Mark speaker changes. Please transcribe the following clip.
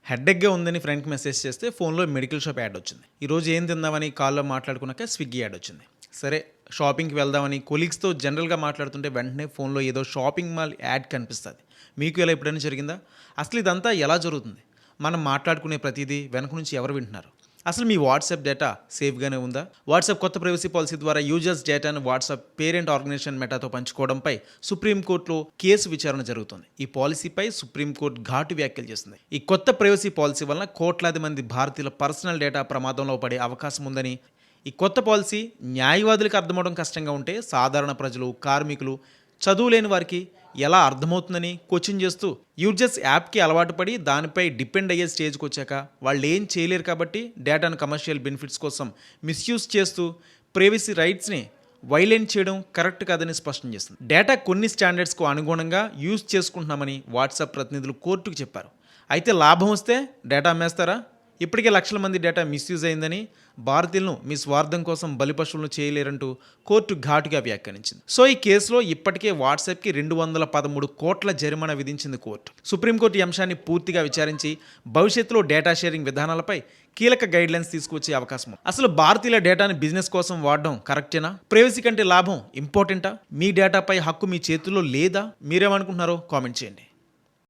Speaker 1: హెడ్ఏక్గా ఉందని ఫ్రెండ్కి మెసేజ్ చేస్తే ఫోన్లో మెడికల్ షాప్ యాడ్ వచ్చింది. ఈరోజు ఏం తిందామని కాల్లో మాట్లాడుకున్నాక స్విగ్గీ యాడ్ వచ్చింది. సరే షాపింగ్కి వెళ్దామని కొలీగ్స్తో జనరల్గా మాట్లాడుతుంటే వెంటనే ఫోన్లో ఏదో షాపింగ్ మాల్ యాడ్ కనిపిస్తుంది. మీకు ఇలా ఎప్పుడైనా జరిగిందా? అసలు ఇదంతా ఎలా జరుగుతుంది? మనం మాట్లాడుకునే ప్రతిదీ వెనక నుంచి ఎవరు వింటున్నారు? అసలు మీ వాట్సాప్ డేటా సేఫ్గానే ఉందా? వాట్సాప్ కొత్త ప్రైవసీ పాలసీ ద్వారా యూజర్స్ డేటాను వాట్సాప్ పేరెంట్ ఆర్గనైజేషన్ మెటాతో పంచుకోవడంపై సుప్రీంకోర్టులో కేసు విచారణ జరుగుతుంది. ఈ పాలసీపై సుప్రీంకోర్టు ఘాటు వ్యాఖ్యలు చేసింది. ఈ కొత్త ప్రైవసీ పాలసీ వలన కోట్లాది మంది భారతీయుల పర్సనల్ డేటా ప్రమాదంలో పడే అవకాశం ఉందని, ఈ కొత్త పాలసీ న్యాయవాదులకు అర్థమవడం కష్టంగా ఉంటే సాధారణ ప్రజలు, కార్మికులు, చదువు లేని వారికి ఎలా అర్థమవుతుందని క్వశ్చన్ చేస్తూ యూజర్స్ యాప్కి అలవాటు పడి దానిపై డిపెండ్ అయ్యే స్టేజ్కి వచ్చాక వాళ్ళు ఏం చేయలేరు కాబట్టి డేటాను కమర్షియల్ బెనిఫిట్స్ కోసం మిస్యూజ్ చేస్తూ ప్రైవసీ రైట్స్ని వైలేట్ చేయడం కరెక్ట్ కాదని స్పష్టం చేస్తుంది. డేటా కొన్ని స్టాండర్డ్స్కు అనుగుణంగా యూజ్ చేసుకుంటున్నామని వాట్సాప్ ప్రతినిధులు కోర్టుకు చెప్పారు. అయితే లాభం వస్తే డేటా అమ్మేస్తారా? ఇప్పటికే లక్షల మంది డేటా మిస్యూజ్ అయిందని, భారతీయులను మీ స్వార్థం కోసం బలిపశువులను చేయలేరంటూ కోర్టు ఘాటుగా వ్యాఖ్యానించింది. సో ఈ కేసులో ఇప్పటికే వాట్సాప్కి 213 కోట్ల జరిమానా విధించింది కోర్టు. సుప్రీంకోర్టు ఈ అంశాన్ని పూర్తిగా విచారించి భవిష్యత్తులో డేటా షేరింగ్ విధానాలపై కీలక గైడ్లైన్స్ తీసుకొచ్చే అవకాశం ఉంది. అసలు భారతీయుల డేటాను బిజినెస్ కోసం వాడడం కరెక్టేనా? ప్రైవసీ కంటే లాభం ఇంపార్టెంటా? మీ డేటాపై హక్కు మీ చేతుల్లో లేదా? మీరేమనుకుంటున్నారో కామెంట్ చేయండి.